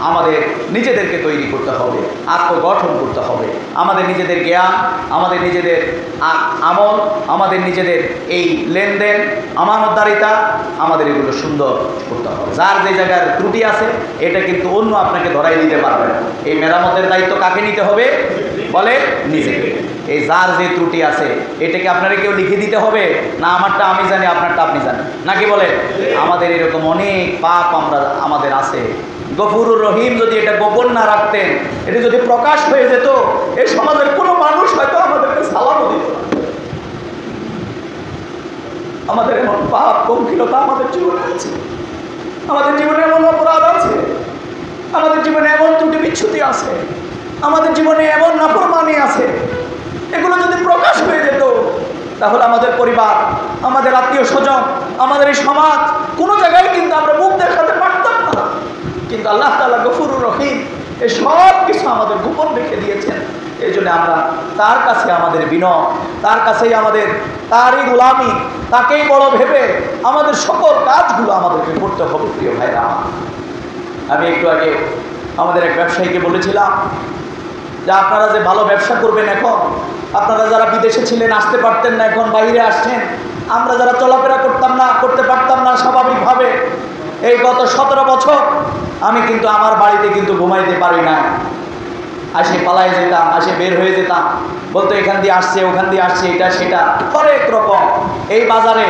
আমাদের নিজেদেরকে তৈরি করতে হবে, আত্মগঠন করতে হবে। আমাদের নিজেদের জ্ঞান, আমাদের নিজেদের আমল, আমাদের নিজেদের এই লেনদেন, আমানতদারিতা, আমাদের এগুলো সুন্দর করতে হবে। যার যে জায়গার ত্রুটি আছে এটা কিন্তু অন্য আপনাকে ধরাই দিতে পারবে না। এই মেরামতের দায়িত্ব কাকে নিতে হবে বলে? নিজেকে। এই যার যে ত্রুটি আছে এটাকে আপনারা কেউ লিখে দিতে হবে না? আমারটা আমি জানি, আপনারটা আপনি জানেন, নাকি বলে? আমাদের এরকম অনেক পাপ আমাদের আছে। গফুরুর রহিম যদি এটা গোপন না রাখতেন, এটা যদি প্রকাশ হয়ে যেত, এই সমাজের কোনো মানুষ হয়তো আমাদেরকে সালামও দিত না। আমাদের এমন পাপ পঙ্কিলতা আমাদের জীবনে আছে, আমাদের জীবনে এমন অপরাধ আছে, আমাদের জীবনে এমন ত্রুটি বিচ্ছুতি আছে, আমাদের জীবনে এমন নাফরমানি আছে। এগুলো যদি প্রকাশ হয়ে যেত তাহলে আমাদের পরিবার, আমাদের আত্মীয় স্বজন, আমাদের এই সমাজ, কোনো জায়গায় কিন্তু আমরা মুখ দেখাতে পারতাম না। কিন্তু আল্লাহ তাআলা গফুরুর রহিম এই সব কিছু আমাদের গোপন রেখে দিয়েছেন। এই জন্য আমরা তার কাছে আমাদের বিনয়, তার কাছেই আমাদের, তারই গোলামি, তাকেই বড় ভেবে আমাদের সকল কাজগুলো আমাদেরকে করতে হবে। প্রিয় ভাইরা, আমি একটু আগে আমাদের এক ব্যবসায়ীকে বলেছিলাম যে আপনারা যে ভালো ব্যবসা করবেন, এখন আপনারা যারা বিদেশে ছিলেন আসতে পারতেন না, এখন বাইরে আসছেন। আমরা যারা চলাফেরা করতে পারতাম না স্বাভাবিকভাবে, এই গত 17 বছর আমি কিন্তু আমার বাড়িতে কিন্তু ঘুমাইতে পারি না। আসে পালায় যেতাম, আসে বের হয়ে যেতাম, বলতো এখান দিয়ে আসছে, ওখান দিয়ে আসছে, এটা সেটা হরেক রকম। এই বাজারে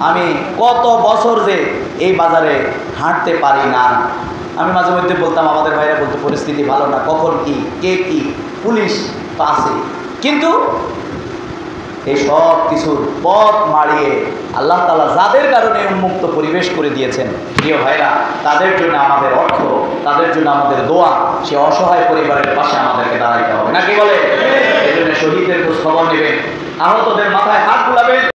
আমি কত বছর যে এই বাজারে হাঁটতে পারি না। আমি মাঝে মধ্যে বলতাম, আমাদের ভাইরা বলতো পরিস্থিতি ভালো না, কখন কি, কে কি, পুলিশ তো আছে। কিন্তু এই সব কিছুর পথ মারিয়ে আল্লাহ তাআলা যাদের কারণে উন্মুক্ত পরিবেশ করে দিয়েছেন, প্রিয় ভাইরা, তাদের জন্য আমাদের অর্থ, তাদের জন্য আমাদের দোয়া, সে অসহায় পরিবারের পাশে আমাদেরকে দাঁড়াইতে হবে, নাকি বলে? এই জন্য শহীদদের খোঁজ খবর নেবেন, আহতদের মাথায় হাত বুলাবেন।